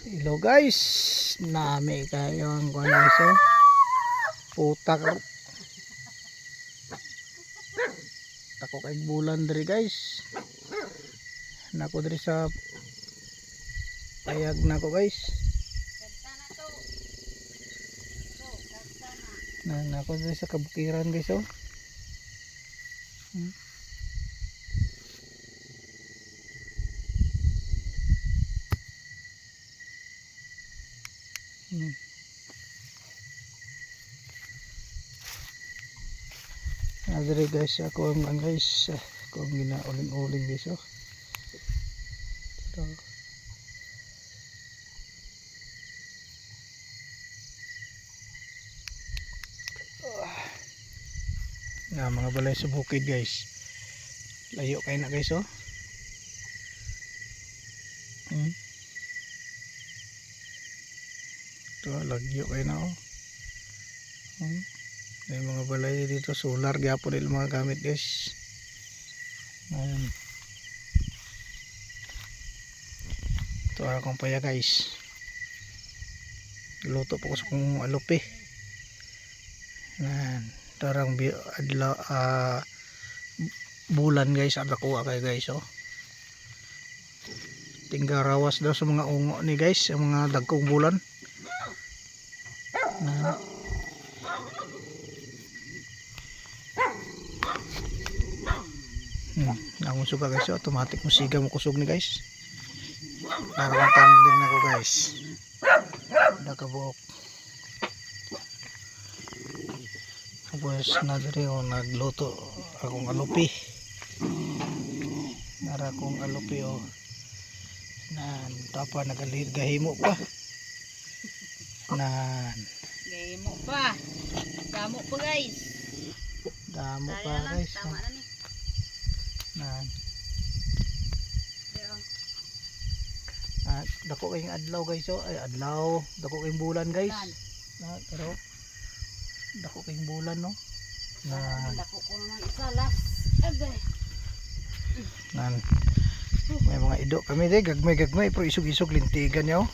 Hello guys, nami kayo ang kuan guys oh. Putak. Tako kay bulan diri guys. Nako diri sa payag nako guys. Nako diri sa kabukiran guys oh. Adere guys, ako ang guys, ako ang ginauling-uling guys oh. Ito. Mga balay sa bukid guys. Layo kayo na guys oh. Ito, lagyo kayo na oh. May mga balay dito, solar gyapon nila mga gamit guys. Ayan. Ito akong paya guys. Luto po ko sa kong alupi. Ayan. Tarang bulan guys, ada kuha kayo guys oh. Tinggarawas daw sa mga ungo ni guys, ang mga dagkong bulan. Ayan. Ang suga guys, automatic musiga mo kusog ni guys. Narawang tanding na ko guys. Nakabuok. Tapos na diri o nagluto akong alupi. Nara akong alupi o. Nan tapa nagahimo pa. Nan gahimo pa. Damo pa guys. Damo pa guys. Tama na ni. Nan dako kayong adlaw guys oh. Ay adlaw, dako kayong bulan guys. Pero dako kayong bulan no. Dako ko naman isa last. Agay. Nan may mga ido kami de gagmay pero isog-isog lintigan niyo.